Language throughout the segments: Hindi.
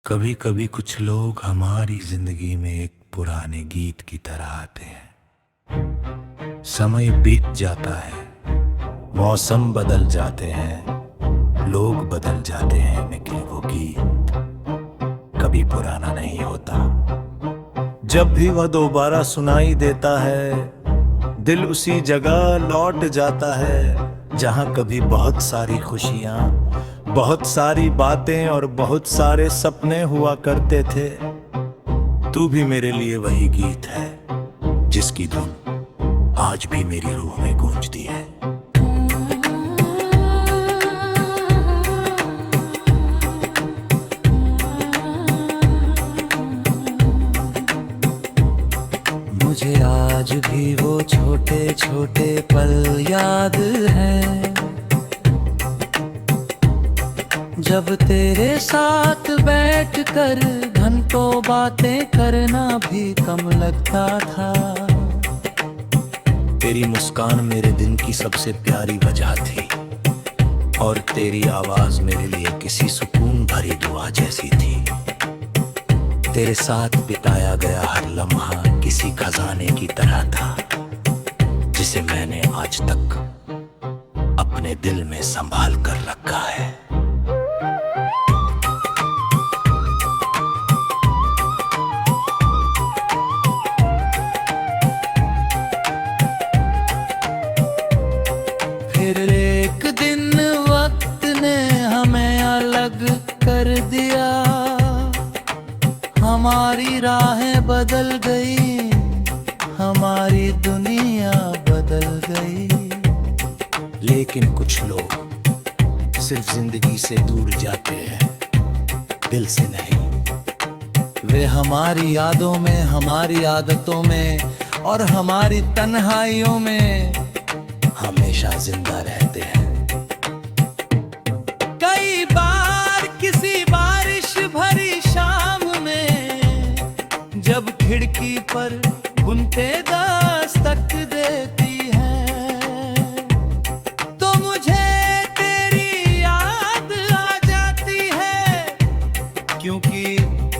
कभी कभी कुछ लोग हमारी जिंदगी में एक पुराने गीत की तरह आते हैं। समय बीत जाता है, मौसम बदल जाते हैं, लोग बदल जाते हैं, लेकिन वो गीत कभी पुराना नहीं होता। जब भी वह दोबारा सुनाई देता है, दिल उसी जगह लौट जाता है जहां कभी बहुत सारी खुशियां, बहुत सारी बातें और बहुत सारे सपने हुआ करते थे। तू भी मेरे लिए वही गीत है जिसकी धुन आज भी मेरी रूह में गूंजती है। मुझे आज भी वो छोटे छोटे पल याद हैं, जब तेरे साथ बैठकर घंटों बातें करना भी कम लगता था। तेरी मुस्कान मेरे दिन की सबसे प्यारी वजह थी और तेरी आवाज मेरे लिए किसी सुकून भरी दुआ जैसी थी। तेरे साथ बिताया गया हर लम्हा किसी खजाने की तरह था जिसे मैंने आज तक अपने दिल में संभाल कर रखा है। फिर एक दिन वक्त ने हमें अलग कर दिया, हमारी राहें बदल गई, हमारी दुनिया बदल गई। लेकिन कुछ लोग सिर्फ जिंदगी से दूर जाते हैं, दिल से नहीं। वे हमारी यादों में, हमारी आदतों में और हमारी तन्हाइयों में हमेशा जिंदा रहते हैं। कई बार किसी बारिश भरी शाम में जब खिड़की पर बुनते दस्तक देती है, तो मुझे तेरी याद आ जाती है। क्योंकि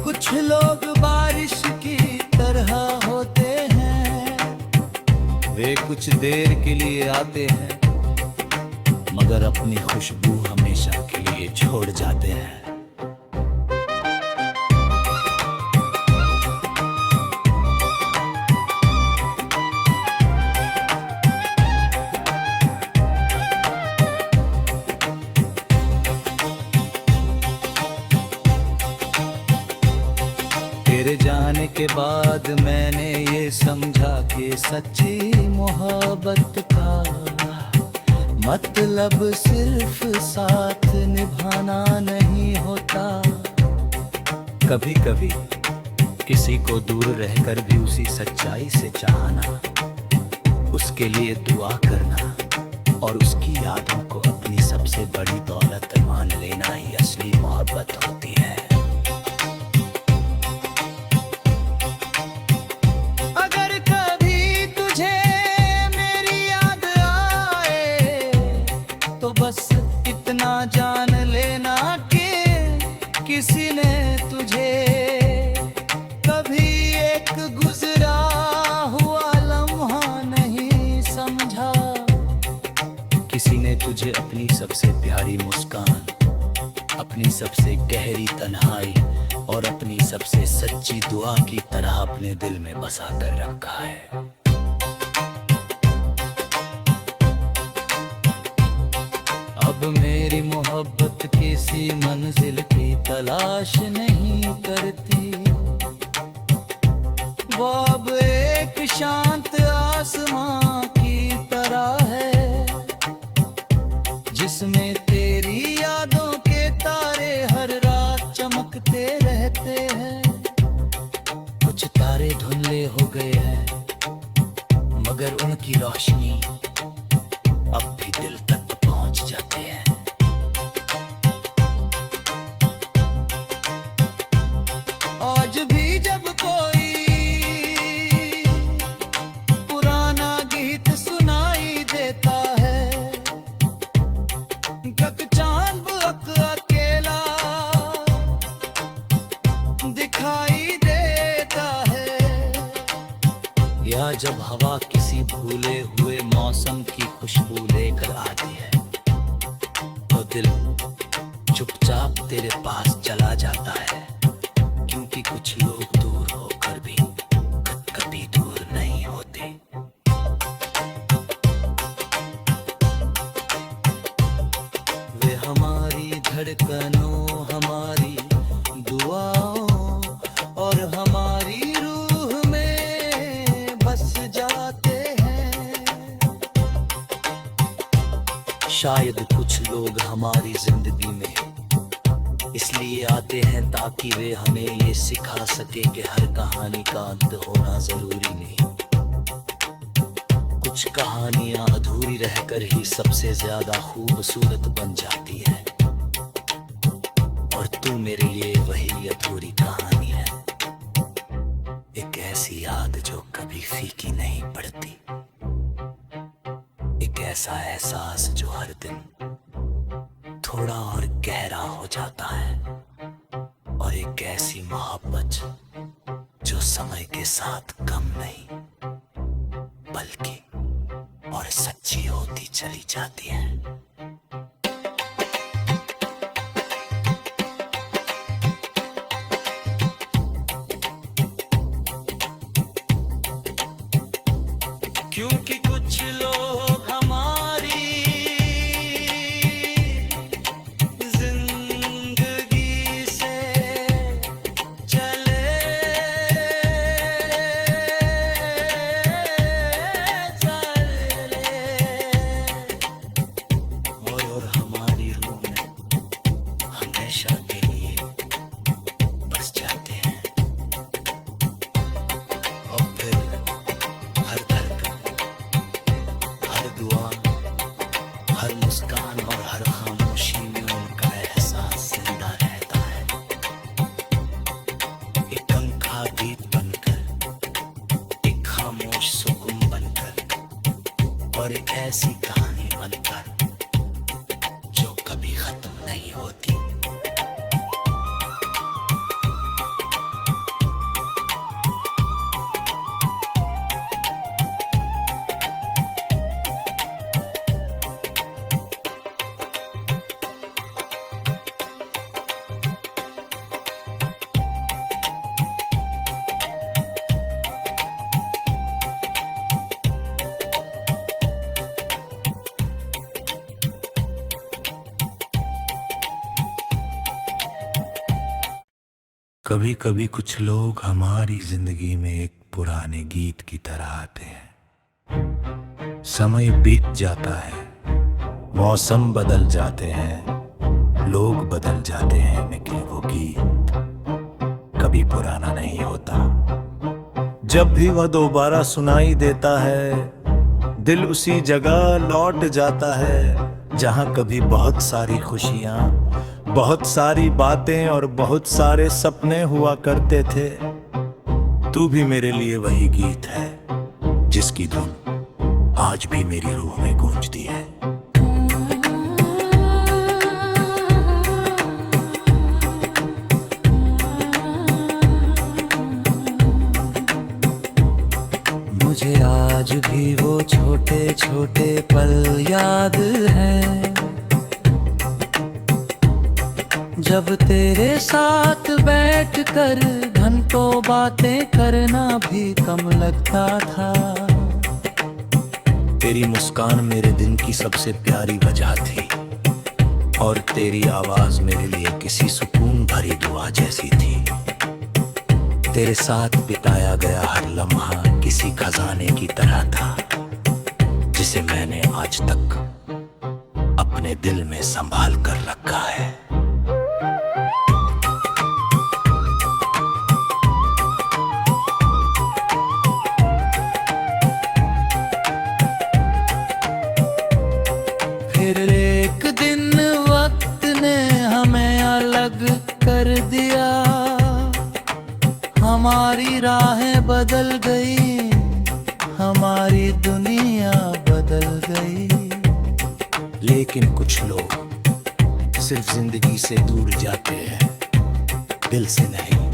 कुछ लोग बारिश की तरह होते हैं, वे कुछ देर के लिए आते हैं मगर अपनी खुशबू हमेशा के लिए छोड़ जाते हैं। तेरे जाने के बाद मैंने ये समझा कि सच्ची मोहब्बत का मतलब सिर्फ साथ निभाना नहीं होता। कभी कभी किसी को दूर रहकर भी उसी सच्चाई से चाहना, उसके लिए दुआ करना और उसकी यादों को अपनी सबसे बड़ी दौलत मान लेना ही असली मोहब्बत होती है। अगर कभी तुझे मेरी याद आए तो बस इतना जान लेना कि किसी ने तुझे कभी एक गुजरा हुआ लम्हा नहीं समझा। किसी ने तुझे अपनी सबसे प्यारी मुस्कान, अपनी सबसे गहरी तन्हाई और अपनी सबसे सच्ची दुआ की तरह अपने दिल में बसा कर रखा है। अब मेरी मोहब्बत किसी मंजिल की तलाश नहीं करती, वो अब एक शांत आसमां की तरह है जिसमें तेरी यादों के तारे हर रात चमकते रहते हैं। कुछ तारे धुंधले हो गए हैं मगर उनकी रोशनी अब भी दिल तक पहुंच जाते हैं। आज भी जब कोई पुराना गीत सुनाई देता है, कक चांद अकेला दिखाई देता है, या जब हवा किसी भूले हुए मौसम की खुशबू लेकर आती है तो दिल चुपचाप तेरे पास चला जाता है, क्योंकि कुछ लोग दूर होकर भी कभी दूर नहीं होते। वे हमारी धड़कनों, हमारी दुआओं और हमारी रूह में बस जाते हैं। शायद कुछ लोग हमारी जिंदगी में इसलिए आते हैं ताकि वे हमें ये सिखा सके कि हर कहानी का अंत होना जरूरी नहीं। कुछ कहानियां अधूरी रहकर ही सबसे ज्यादा खूबसूरत बन जाती है, और तू मेरे लिए वही अधूरी कहानी है, एक ऐसी याद जो कभी फीकी नहीं पड़ती, एक ऐसा एहसास जो हर दिन थोड़ा और गहरा हो जाता है, और एक ऐसी मोहब्बत जो समय के साथ कम नहीं बल्कि और सच्ची होती चली जाती है। क्योंकि कुछ लोग हमारी जिंदगी से चले और हमारी रूह में हमेशा के लिए बस जाते हैं। और फिर हर धड़कन, हर दुआ, हर मुस्कान और हर खामोशी में उनका एहसास जिंदा रहता है, एक पंखा गीत बनकर, एक खामोश सुकून बनकर, और एक ऐसी कहानी बनकर जो कभी खत्म नहीं होती। कभी कभी कुछ लोग हमारी जिंदगी में एक पुराने गीत की तरह आते हैं। समय बीत जाता है, मौसम बदल जाते हैं, लोग बदल जाते हैं, लेकिन वो गीत कभी पुराना नहीं होता। जब भी वह दोबारा सुनाई देता है, दिल उसी जगह लौट जाता है जहां कभी बहुत सारी खुशियां, बहुत सारी बातें और बहुत सारे सपने हुआ करते थे। तू भी मेरे लिए वही गीत है जिसकी धुन आज भी मेरी रूह में गूंजती है। मुझे आज भी वो छोटे छोटे पल याद हैं, जब तेरे साथ बैठकर घंटों बातें करना भी कम लगता था। तेरी मुस्कान मेरे दिन की सबसे प्यारी वजह थी, और तेरी आवाज मेरे लिए किसी सुकून भरी दुआ जैसी थी। तेरे साथ बिताया गया हर लम्हा किसी खजाने की तरह था, जिसे मैंने आज तक अपने दिल में संभाल कर रखा है। फिर एक दिन वक्त ने हमें अलग कर दिया, हमारी राहें बदल गई, हमारी दुनिया बदल गई। लेकिन कुछ लोग सिर्फ जिंदगी से दूर जाते हैं, दिल से नहीं।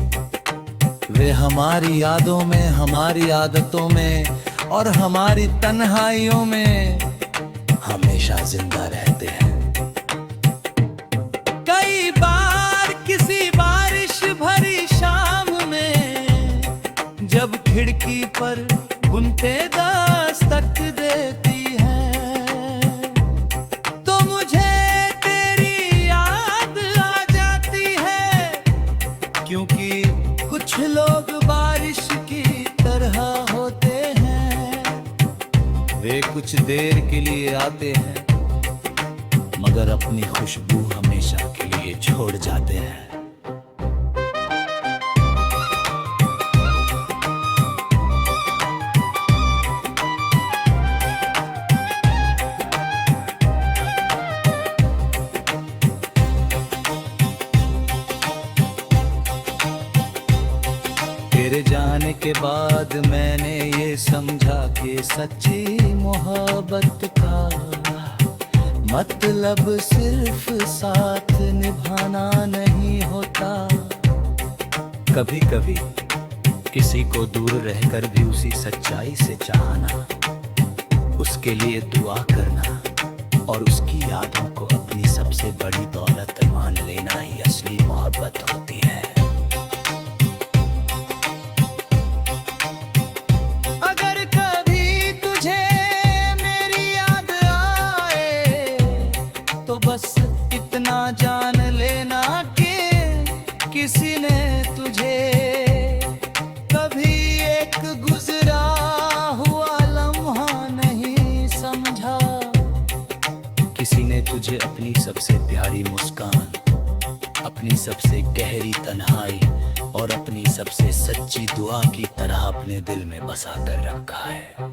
वे हमारी यादों में, हमारी आदतों में और हमारी तन्हाइयों में हमेशा जिंदा रहते हैं। कई बार किसी बारिश भरी शाम में जब खिड़की पर बुनते दस्तक देती है तो मुझे तेरी याद आ जाती है, क्योंकि कुछ लोग बारिश की तरह होते हैं। वे कुछ देर के लिए आते हैं मगर अपनी खुशबू हमेशा के लिए छोड़ जाते हैं। तेरे जाने के बाद मैंने ये समझा कि सच्ची मोहब्बत का मतलब सिर्फ साथ निभाना नहीं होता। कभी कभी किसी को दूर रहकर भी उसी सच्चाई से चाहना, उसके लिए दुआ करना और उसकी यादों को अपनी सबसे बड़ी दौलत मान लेना ही असली मोहब्बत होती है। अगर कभी तुझे मेरी याद आए तो बस इतना जान लेना कि किसी ने तुझे कभी एक गुजरा हुआ लम्हा नहीं समझा। किसी ने तुझे अपनी सबसे प्यारी मुस्कान, अपनी सबसे गहरी तन्हाई और अपनी सबसे सच्ची दुआ की तरह अपने दिल में बसा कर रखा है।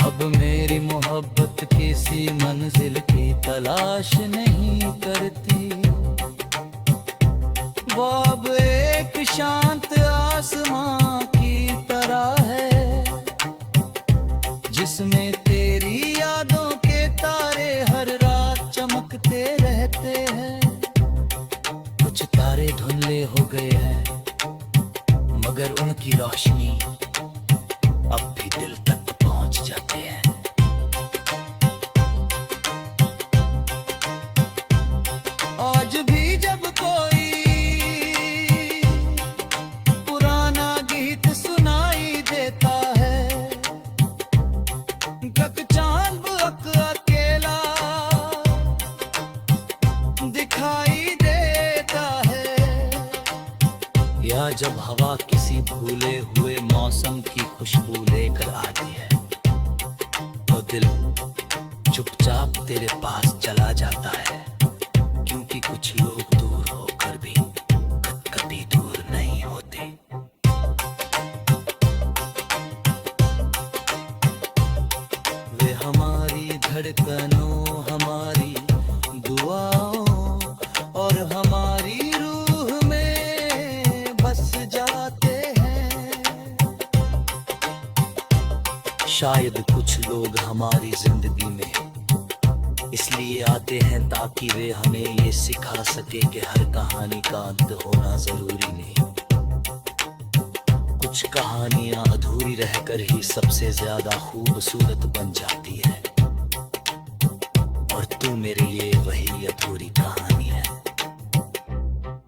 अब मेरी मोहब्बत किसी मंजिल की तलाश नहीं करती, वो अब एक शांत आसमां की तरह है जिसमें तेरी यादों के तारे हर रात चमकते रहते हैं। कुछ तारे धुंधले हो गए हैं मगर उनकी रोशनी अब भी दिल तक पहुंच जाते हैं। आज भी जब कोई पुराना गीत सुनाई देता है, गक चांद अकेला दिखाई देता है, या जब हवा किसी भूले हुए मौसम की खुशबू लेकर आती है तो दिल चुपचाप तेरे पास चला जाता है, क्योंकि कुछ लोग दूर होकर भी कभी दूर नहीं होते। वे हमारी धड़कनों, हमारी दुआओं और हमारी रूह में बस जाते हैं। शायद कुछ लोग हमारी जिंदगी में इसलिए आते हैं ताकि वे हमें ये सिखा सके कि हर कहानी का अंत होना जरूरी नहीं। कुछ कहानियां अधूरी रहकर ही सबसे ज्यादा खूबसूरत बन जाती है, और तू मेरे लिए वही अधूरी कहानी है,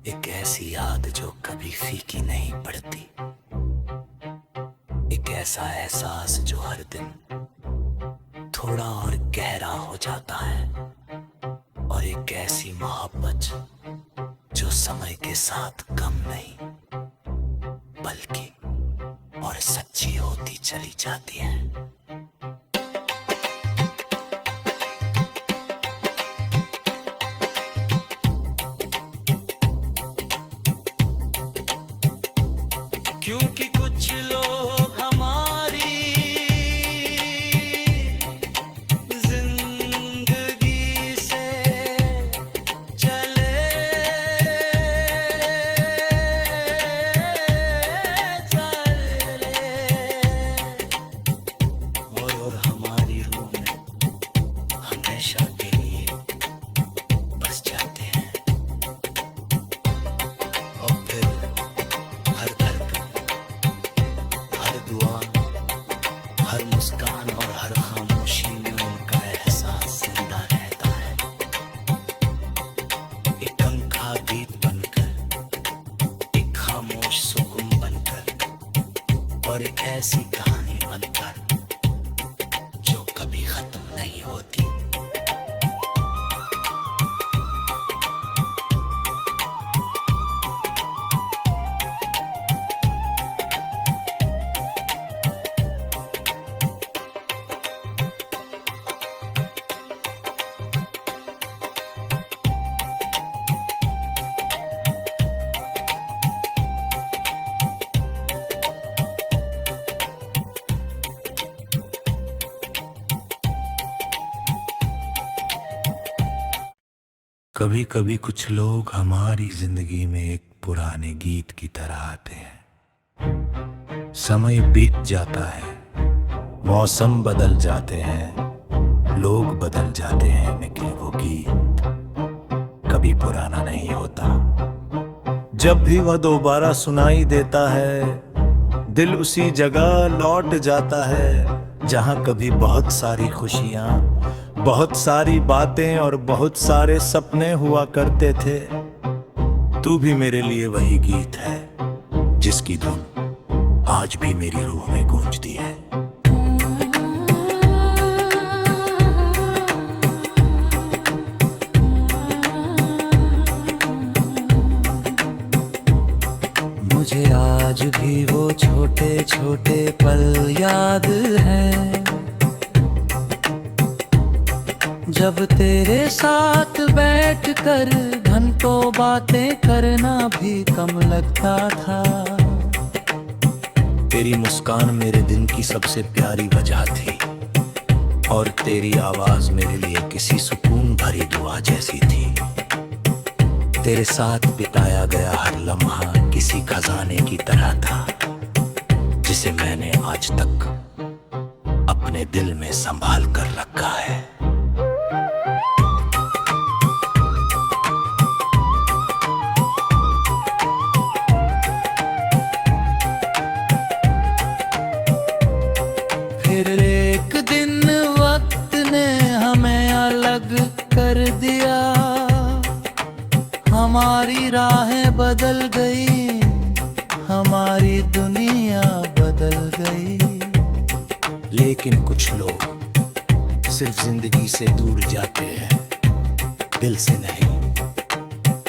एक ऐसी याद जो कभी फीकी नहीं पड़ती, एक ऐसा एहसास जो हर दिन थोड़ा और गहरा हो जाता है, और एक ऐसी मोहब्बत जो समय के साथ कम नहीं बल्कि और सच्ची होती चली जाती है। क्योंकि कुछ लोग हमारी जिंदगी से चले ऐसी कहानी बनकर जो कभी खत्म नहीं होती। कभी कभी कुछ लोग हमारी जिंदगी में एक पुराने गीत की तरह आते हैं। समय बीत जाता है, मौसम बदल जाते हैं, लोग बदल जाते हैं, लेकिन वो गीत कभी पुराना नहीं होता। जब भी वह दोबारा सुनाई देता है, दिल उसी जगह लौट जाता है जहां कभी बहुत सारी खुशियां, बहुत सारी बातें और बहुत सारे सपने हुआ करते थे। तू भी मेरे लिए वही गीत है जिसकी धुन आज भी मेरी रूह में गूंजती है। मुझे आज भी वो छोटे छोटे पल याद हैं, जब तेरे साथ बैठकर घंटों बातें करना भी कम लगता था। तेरी मुस्कान मेरे दिन की सबसे प्यारी वजह थी और तेरी आवाज मेरे लिए किसी सुकून भरी दुआ जैसी थी। तेरे साथ बिताया गया हर लम्हा किसी खजाने की तरह था जिसे मैंने आज तक अपने दिल में संभाल कर रखा है। फिर एक दिन वक्त ने हमें अलग कर दिया, हमारी राहें बदल गई, हमारी दुनिया बदल गई। लेकिन कुछ लोग सिर्फ जिंदगी से दूर जाते हैं, दिल से नहीं।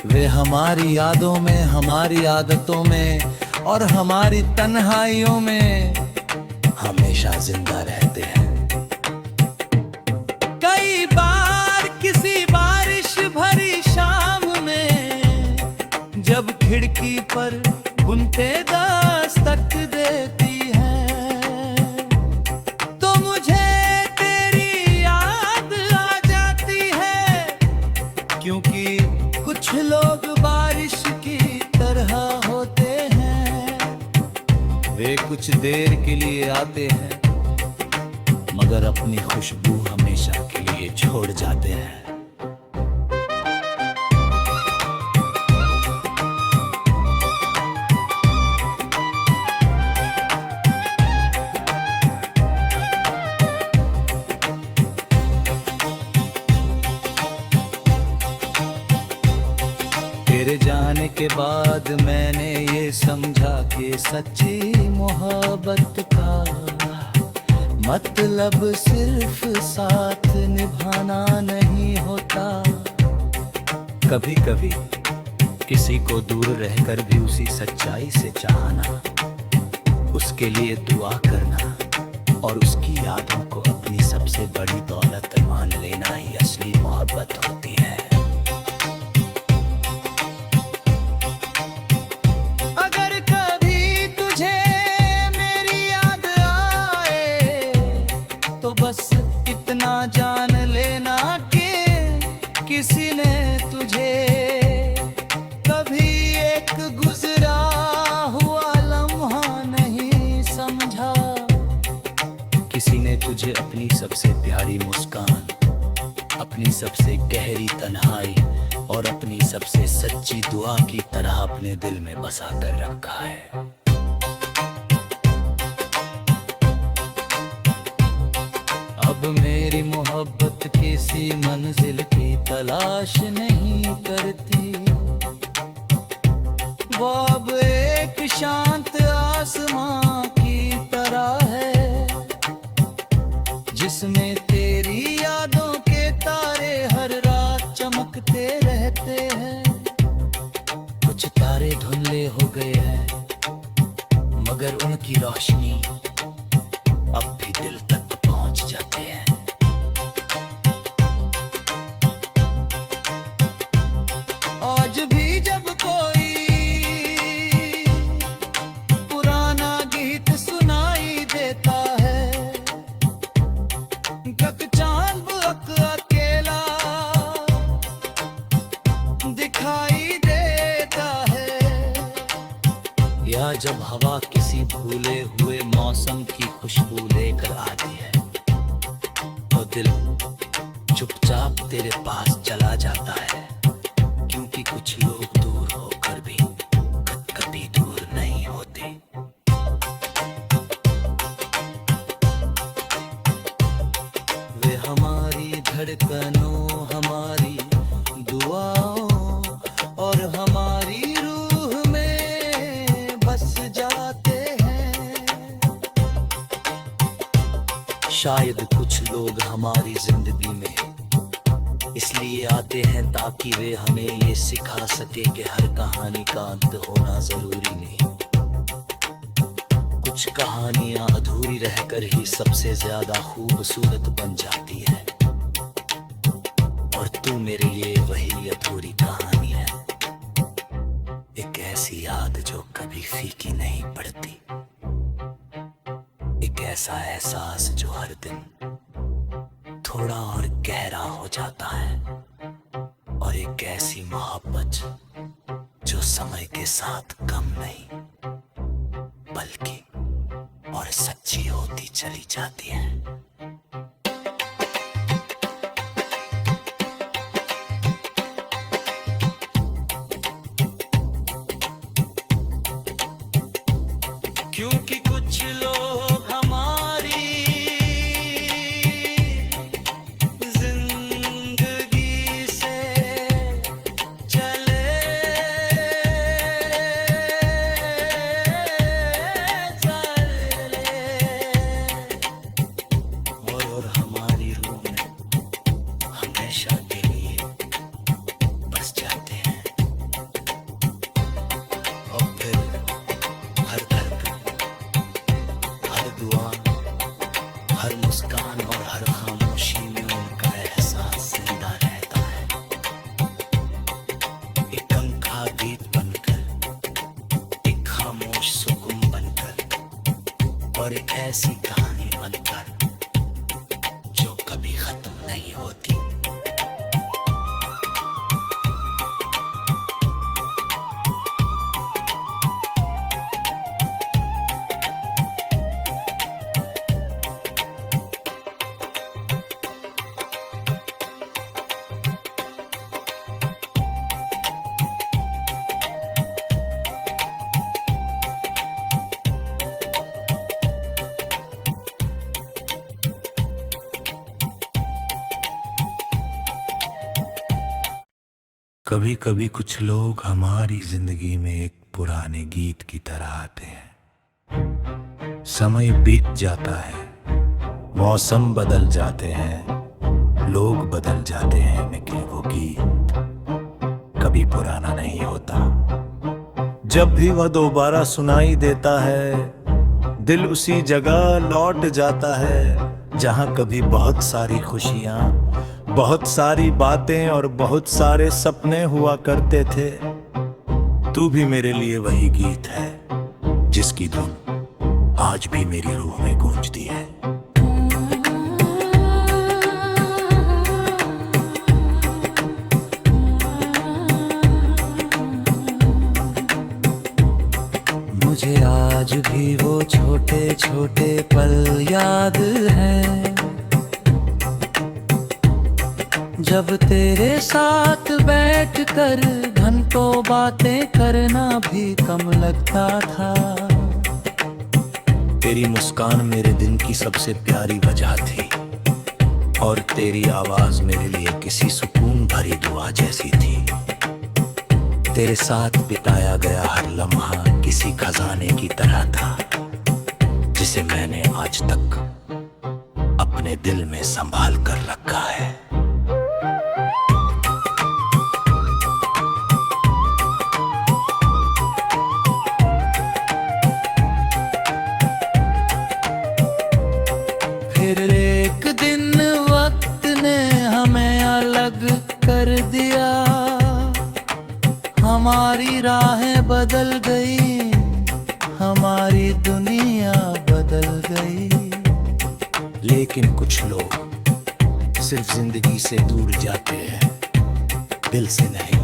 वे हमारी यादों में, हमारी आदतों में और हमारी तन्हाइयों में हमेशा जिंदा रहते हैं। कई बार किसी बारिश भरी शाम में जब खिड़की पर बुनते दस्तक देती है, तो मुझे तेरी याद आ जाती है। क्योंकि कुछ लोग बारिश की तरह होते हैं, वे कुछ देर के लिए आते हैं मगर अपनी खुशबू हमेशा के लिए छोड़ जाते हैं। तेरे जाने के बाद मैंने ये समझा कि सच्ची मोहब्बत का मतलब सिर्फ साथ निभाना नहीं होता। कभी कभी किसी को दूर रहकर भी उसी सच्चाई से चाहना, उसके लिए दुआ करना और उसकी यादों को अपनी सबसे बड़ी दौलत मान लेना ही असली मोहब्बत होती है। अगर कभी तुझे मेरी याद आए तो बस इतना जान लेना कि किसी ने तुझे कभी एक गुजरा हुआ लम्हा नहीं समझा। किसी ने तुझे अपनी सबसे प्यारी मुस्कान, अपनी सबसे गहरी तन्हाई और अपनी सबसे सच्ची दुआ की तरह अपने दिल में बसा कर रखा है। अब मेरी मोहब्बत किसी मंजिल की तलाश नहीं करती, वो अब एक शांत आसमां की तरह तरह है, जिसमें तेरी यादों के तारे हर रात चमकते रहते हैं। कुछ तारे धुंधले हो गए हैं, मगर उनकी रोशनी अब भी दिल तक पहुंच जाते हैं। आज भी जब कोई पुराना गीत सुनाई देता है, कक चांद अकेला दिखाई देता है, या जब हवा किसी भूले हुए मौसम की खुशबू लेकर आती है, तो दिल चुपचाप तेरे पास चला जाता है। क्योंकि कुछ लोग दूर होकर भी कभी दूर नहीं होते। वे हमारी धड़कनों, हमारी दुआओं और हमारी रूह में बस जाते हैं। शायद कुछ लोग हमारी जिंदगी में इसलिए आते हैं ताकि वे हमें ये सिखा सके कि हर कहानी का अंत होना जरूरी नहीं। कुछ कहानियां अधूरी रहकर ही सबसे ज्यादा खूबसूरत बन जाती है, और तू मेरे लिए वही अधूरी कहानी है। एक ऐसी याद जो कभी फीकी नहीं पड़ती, एक ऐसा एहसास जो हर दिन थोड़ा और गहरा हो जाता है, और एक ऐसी मोहब्बत जो समय के साथ कम नहीं बल्कि और सच्ची होती चली जाती है। क्योंकि कुछ लोग हमारी जिंदगी से चले और हमारी रूह में हमेशा के लिए बस जाते हैं। और फिर हर धड़कन, हर दुआ, हर मुस्कान और हर खामोशी में उनका एहसास जिंदा रहता है। एक पंखा गीत बनकर, एक खामोश सुकून बनकर, और एक ऐसी कहानी बनकर जो कभी खत्म नहीं होती। कभी कभी कुछ लोग हमारी जिंदगी में एक पुराने गीत की तरह आते हैं। समय बीत जाता है, मौसम बदल जाते हैं, लोग बदल जाते हैं, लेकिन वो गीत कभी पुराना नहीं होता। जब भी वह दोबारा सुनाई देता है, दिल उसी जगह लौट जाता है जहां कभी बहुत सारी खुशियां, बहुत सारी बातें और बहुत सारे सपने हुआ करते थे। तू भी मेरे लिए वही गीत है जिसकी धुन आज भी मेरी रूह में गूंजती है। मुझे आज भी वो छोटे छोटे पल याद हैं, जब तेरे साथ बैठकर घंटों बातें करना भी कम लगता था। तेरी मुस्कान मेरे दिन की सबसे प्यारी वजह थी, और तेरी आवाज मेरे लिए किसी सुकून भरी दुआ जैसी थी। तेरे साथ बिताया गया हर लम्हा किसी खजाने की तरह था, जिसे मैंने आज तक अपने दिल में संभाल कर रखा है। फिर एक दिन वक्त ने हमें अलग कर दिया, हमारी राहें बदल गई, हमारी दुनिया बदल गई। लेकिन कुछ लोग सिर्फ जिंदगी से दूर जाते हैं, दिल से नहीं।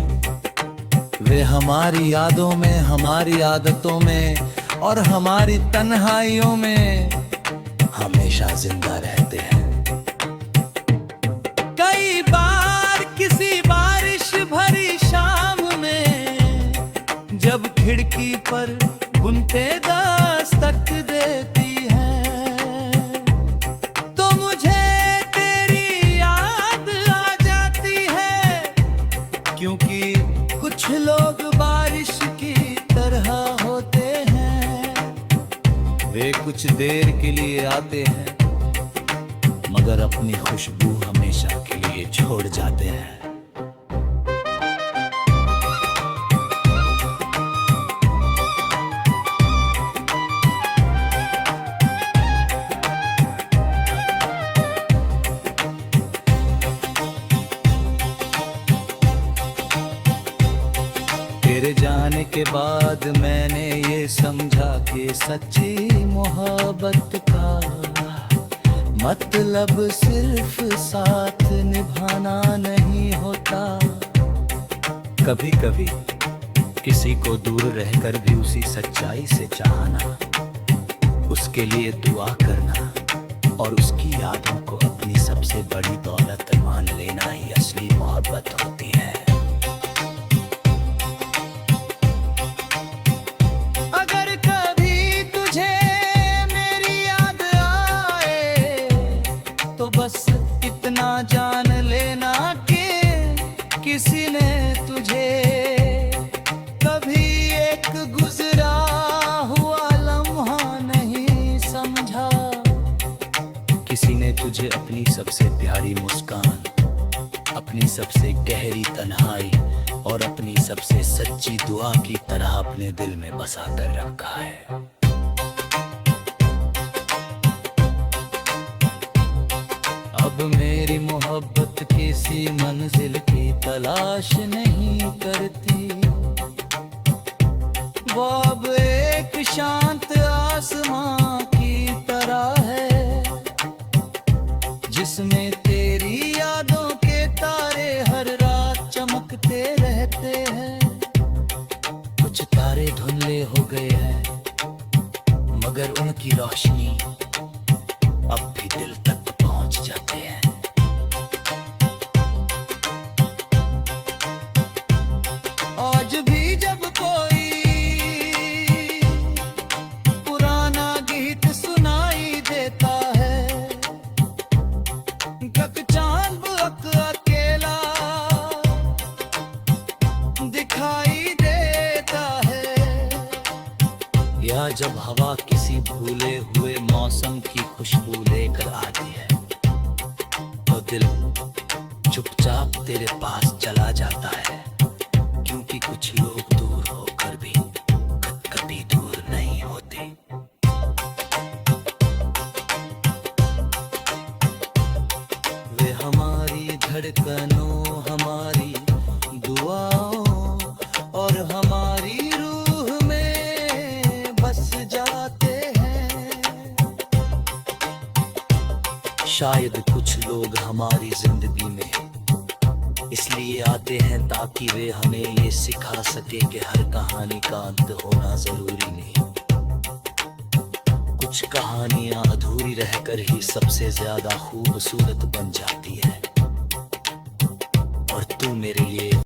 वे हमारी यादों में, हमारी आदतों में और हमारी तन्हाइयों में हमेशा जिंदा रहते हैं। कई बार किसी बारिश भरी शाम में जब खिड़की पर बुनते दस्तक देती है, तो मुझे तेरी याद आ जाती है। क्योंकि कुछ लोग बारिश की तरह होते हैं, वे कुछ देर के लिए आते हैं मगर अपनी खुशबू हमेशा के लिए छोड़ जाते हैं। तेरे जाने के बाद मैंने ये समझा कि सच्ची मोहब्बत का मतलब सिर्फ साथ निभाना नहीं होता। कभी कभी किसी को दूर रहकर भी उसी सच्चाई से चाहना, उसके लिए दुआ करना और उसकी यादों को अपनी सबसे बड़ी दौलत मान लेना ही असली मोहब्बत होती है। अगर कभी तुझे मेरी याद आए तो बस इतना जान लेना कि किसी ने तुझे कभी एक गुजरा हुआ लम्हा नहीं समझा। किसी ने तुझे अपनी सबसे प्यारी मुस्कान, अपनी सबसे गहरी तन्हाई और अपनी सबसे सच्ची दुआ की तरह अपने दिल में बसा कर रखा है। अब मेरी मोहब्बत किसी मंजिल की तलाश नहीं करती, वो अब एक शांत आसमां की तरह है, जिसमें तेरी यादों के तारे हर रात चमकते रहते हैं। कुछ तारे धुंधले हो गए हैं मगर उनकी रोशनी अब भी दिल तक पहुंच जाते हैं। आज भी जब कोई पुराना गीत सुनाई देता है, कक चांद अकेला दिखाई देता है, या जब हवा किसी भूले हुए मौसम की खुशबू लेकर आती है, तो दिल चुपचाप तेरे पास चला जाता है। क्योंकि कुछ लोग दूर होकर भी कभी दूर नहीं होते। वे हमारी धड़कनों, हमारी दुआओं और हमारी रूह में बस जाते हैं। शायद कुछ लोग हमारी जिंदगी में इसलिए आते हैं ताकि वे हमें ये सिखा सके कि हर कहानी का अंत होना जरूरी नहीं। कुछ कहानियां अधूरी रहकर ही सबसे ज्यादा खूबसूरत बन जाती है, और तू मेरे लिए